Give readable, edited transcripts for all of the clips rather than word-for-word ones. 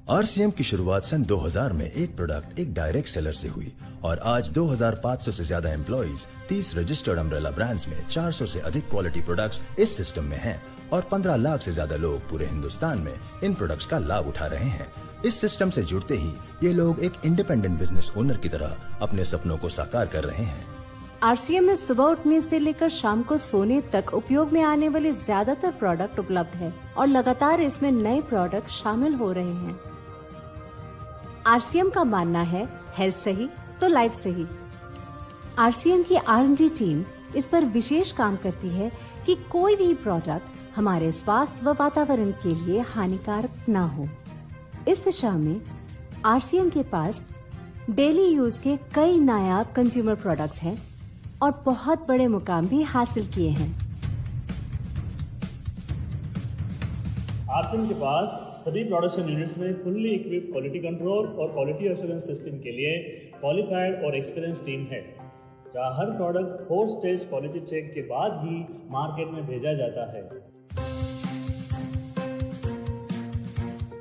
RCM की शुरुआत सन 2000 में एक प्रोडक्ट एक डायरेक्ट सेलर से हुई और आज 2500 से ज्यादा एम्प्लॉइज, 30 रजिस्टर्ड अम्ब्रेला ब्रांड्स में 400 से अधिक क्वालिटी प्रोडक्ट्स इस सिस्टम में हैं और 15 लाख से ज्यादा लोग पूरे हिंदुस्तान में इन प्रोडक्ट्स का लाभ उठा रहे हैं। इस सिस्टम से जुड़ते ही ये लोग एक इंडिपेंडेंट बिजनेस ओनर की तरह अपने सपनों को साकार कर रहे हैं। आरसीएम में सुबह उठने से लेकर शाम को सोने तक उपयोग में आने वाले ज्यादातर प्रोडक्ट उपलब्ध है और लगातार इसमें नए प्रोडक्ट शामिल हो रहे हैं। आरसीएम का मानना है हेल्थ सही तो लाइफ सही। आरसीएम की R&D टीम इस पर विशेष काम करती है कि कोई भी प्रोडक्ट हमारे स्वास्थ्य व वातावरण के लिए हानिकारक न हो। इस दिशा में आरसीएम के पास डेली यूज के कई नायाब कंज्यूमर प्रोडक्ट्स हैं और बहुत बड़े मुकाम भी हासिल किए हैं। आरसीएम के पास सभी प्रोडक्शन यूनिट्स में फुल्ली इक्विप्ड क्वालिटी कंट्रोल और क्वालिटी एश्योरेंस सिस्टम के लिए क्वालिफाइड और एक्सपीरियंस टीम है, जहां हर प्रोडक्ट 4 स्टेज क्वालिटी चेक के बाद ही मार्केट में भेजा जाता है।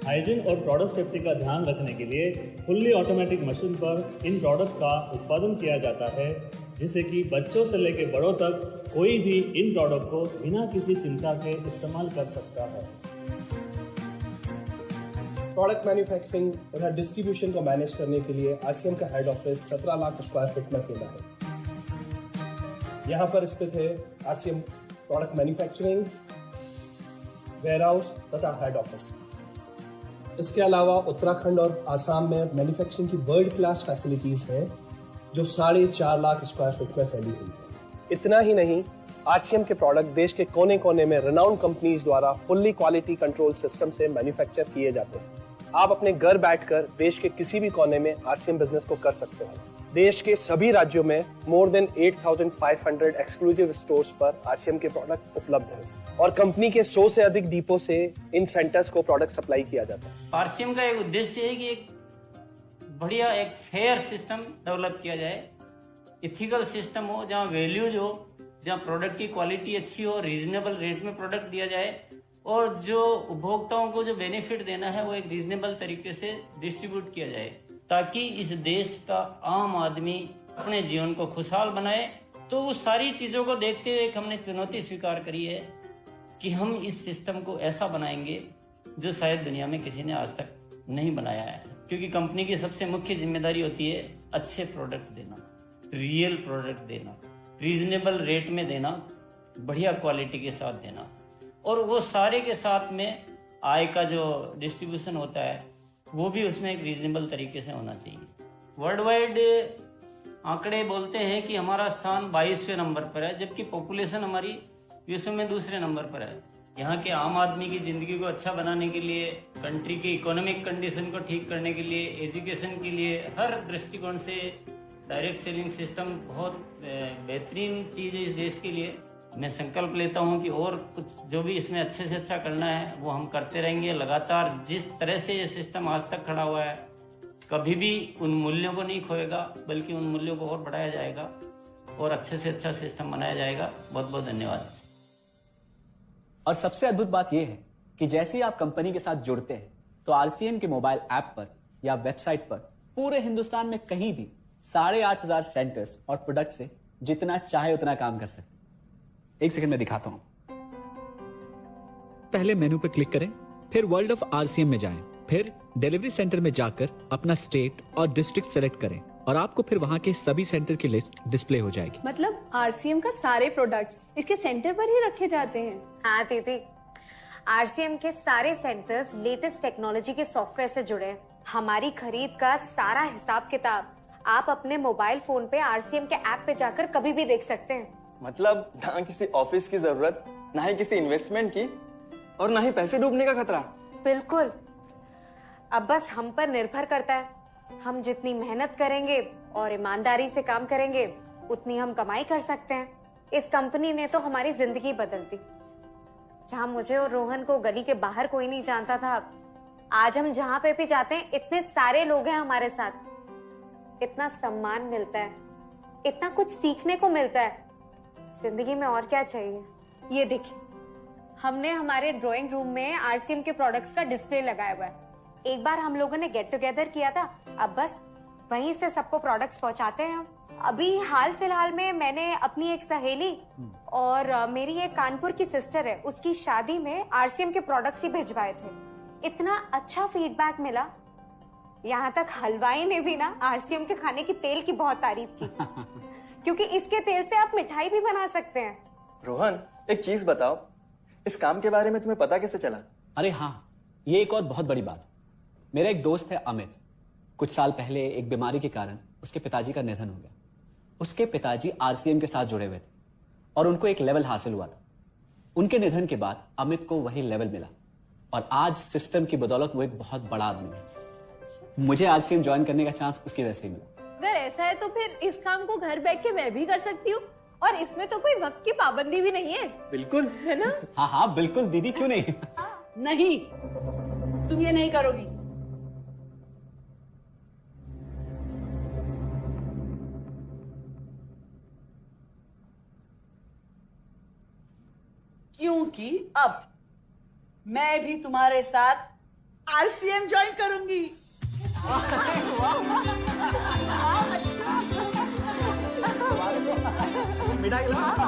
हाइजीन और प्रोडक्ट सेफ्टी का ध्यान रखने के लिए फुल्ली ऑटोमेटिक मशीन पर इन प्रोडक्ट का उत्पादन किया जाता है, जिससे कि बच्चों से लेकर बड़ों तक कोई भी इन प्रोडक्ट को बिना किसी चिंता के इस्तेमाल कर सकता है। प्रोडक्ट मैन्युफैक्चरिंग तथा डिस्ट्रीब्यूशन को मैनेज करने के लिए आरसीएम का head office 17 lakh square feet में फैला है। यहाँ पर स्थित है आरसीएम प्रोडक्ट मैन्युफैक्चरिंग, वेयरहाउस तथा हेड ऑफिस। इसके अलावा उत्तराखंड और आसाम में मैन्युफैक्चरिंग की वर्ल्ड क्लास फैसिलिटीज हैं, जो 4.5 लाख स्क्वायर फीट में फैली हुई है। इतना ही नहीं, आरसीएम के प्रोडक्ट देश के कोने कोने में रेनाउंड कंपनीज द्वारा फुल्ली क्वालिटी कंट्रोल सिस्टम से मैन्युफैक्चर किए जाते हैं। आप अपने घर बैठकर देश के किसी भी कोने में आरसीएम बिजनेस को कर सकते हैं। देश के सभी राज्यों में मोर देन 8,500 एक्सक्लूसिव स्टोर्स पर आरसीएम के प्रोडक्ट उपलब्ध हैं और कंपनी के 100 से अधिक डिपो से इन सेंटर्स को प्रोडक्ट सप्लाई किया जाता है। आरसीएम का एक उद्देश्य है कि एक बढ़िया एक फेयर सिस्टम डेवलप किया जाए, इथिकल सिस्टम हो, जहाँ वैल्यूज हो, जहाँ प्रोडक्ट की क्वालिटी अच्छी हो, रीजनेबल रेट में प्रोडक्ट दिया जाए और जो उपभोक्ताओं को जो बेनिफिट देना है वो एक रीजनेबल तरीके से डिस्ट्रीब्यूट किया जाए, ताकि इस देश का आम आदमी अपने जीवन को खुशहाल बनाए। तो उस सारी चीजों को देखते हुए एक हमने चुनौती स्वीकार करी है कि हम इस सिस्टम को ऐसा बनाएंगे जो शायद दुनिया में किसी ने आज तक नहीं बनाया है, क्योंकि कंपनी की सबसे मुख्य जिम्मेदारी होती है अच्छे प्रोडक्ट देना, रियल प्रोडक्ट देना, रीजनेबल रेट में देना, बढ़िया क्वालिटी के साथ देना, और वो सारे के साथ में आय का जो डिस्ट्रीब्यूशन होता है वो भी उसमें एक रीजनेबल तरीके से होना चाहिए। वर्ल्ड वाइड आंकड़े बोलते हैं कि हमारा स्थान 22वें नंबर पर है, जबकि पॉपुलेशन हमारी विश्व में दूसरे नंबर पर है। यहाँ के आम आदमी की जिंदगी को अच्छा बनाने के लिए, कंट्री के इकोनॉमिक कंडीशन को ठीक करने के लिए, एजुकेशन के लिए, हर दृष्टिकोण से डायरेक्ट सेलिंग सिस्टम बहुत बेहतरीन चीज़ है इस देश के लिए। मैं संकल्प लेता हूं कि और कुछ जो भी इसमें अच्छे से अच्छा करना है वो हम करते रहेंगे लगातार। जिस तरह से ये सिस्टम आज तक खड़ा हुआ है, कभी भी उन मूल्यों को नहीं खोएगा, बल्कि उन मूल्यों को और बढ़ाया जाएगा और अच्छे से अच्छा सिस्टम बनाया जाएगा। बहुत बहुत धन्यवाद। और सबसे अद्भुत बात यह है कि जैसे ही आप कंपनी के साथ जुड़ते हैं तो आरसीएम के मोबाइल ऐप पर या वेबसाइट पर पूरे हिंदुस्तान में कहीं भी 8,500 सेंटर्स और प्रोडक्ट से जितना चाहे उतना काम कर सकते हैं। एक सेकंड में दिखाता हूं। पहले मेनू पर क्लिक करें, फिर वर्ल्ड ऑफ आरसीएम में जाएं, फिर डिलीवरी सेंटर में जाकर अपना स्टेट और डिस्ट्रिक्ट सेलेक्ट करें और आपको फिर वहां के सभी सेंटर की लिस्ट डिस्प्ले हो जाएगी। मतलब आरसीएम का सारे प्रोडक्ट्स इसके सेंटर पर ही रखे जाते हैं? हाँ दीदी, आरसीएम के सारे सेंटर्स लेटेस्ट टेक्नोलॉजी के सॉफ्टवेयर से जुड़े हैं। हमारी खरीद का सारा हिसाब किताब आप अपने मोबाइल फोन पे आरसीएम के ऐप पे जाकर कभी भी देख सकते हैं। मतलब ना किसी ऑफिस की जरूरत, ना ही किसी इन्वेस्टमेंट की, और ना ही पैसे डूबने का खतरा। बिल्कुल। अब बस हम पर निर्भर करता है। हम जितनी मेहनत करेंगे और ईमानदारी से काम करेंगे, उतनी हम कमाई कर सकते हैं। इस कंपनी ने तो हमारी जिंदगी बदल दी। जहां मुझे और रोहन को गली के बाहर कोई नहीं जानता था, आज हम जहां पे भी जाते हैं इतने सारे लोग हैं हमारे साथ। इतना सम्मान मिलता है, इतना कुछ सीखने को मिलता है। जिंदगी में और क्या चाहिए। ये देखिए, हमने हमारे ड्राइंग रूम में आरसीएम के प्रोडक्ट्स का डिस्प्ले लगाया हुआ है। एक बार हम लोगों ने गेट टुगेदर किया था, अब बस वहीं से सबको प्रोडक्ट्स पहुंचाते हैं हम। अभी हाल फिलहाल में मैंने अपनी एक सहेली और मेरी एक कानपुर की सिस्टर है, उसकी शादी में आरसीएम के प्रोडक्ट्स ही भिजवाए थे। इतना अच्छा फीडबैक मिला, यहाँ तक हलवाई ने भी ना आरसीएम के खाने की तेल की बहुत तारीफ की क्योंकि इसके तेल से आप मिठाई भी बना सकते हैं। रोहन, एक चीज बताओ, इस काम के बारे में तुम्हें पता कैसे चला? अरे हाँ, ये एक और बहुत बड़ी बात। मेरा एक दोस्त है अमित, कुछ साल पहले एक बीमारी के कारण उसके पिताजी का निधन हो गया। उसके पिताजी आरसीएम के साथ जुड़े हुए थे और उनको एक लेवल हासिल हुआ था। उनके निधन के बाद अमित को वही लेवल मिला और आज सिस्टम की बदौलत वो एक बहुत बड़ा आदमी है। मुझे आरसीएम ज्वाइन करने का चांस उसकी वजह से मिला। अगर ऐसा है तो फिर इस काम को घर बैठ के मैं भी कर सकती हूँ और इसमें तो कोई वक्त की पाबंदी भी नहीं है। बिल्कुल, है ना? हाँ हाँ बिल्कुल दीदी, क्यों नहीं। नहीं, तुम ये नहीं करोगी। क्योंकि अब मैं भी तुम्हारे साथ आरसीएम ज्वाइन करूंगी। मिठाई लाओ।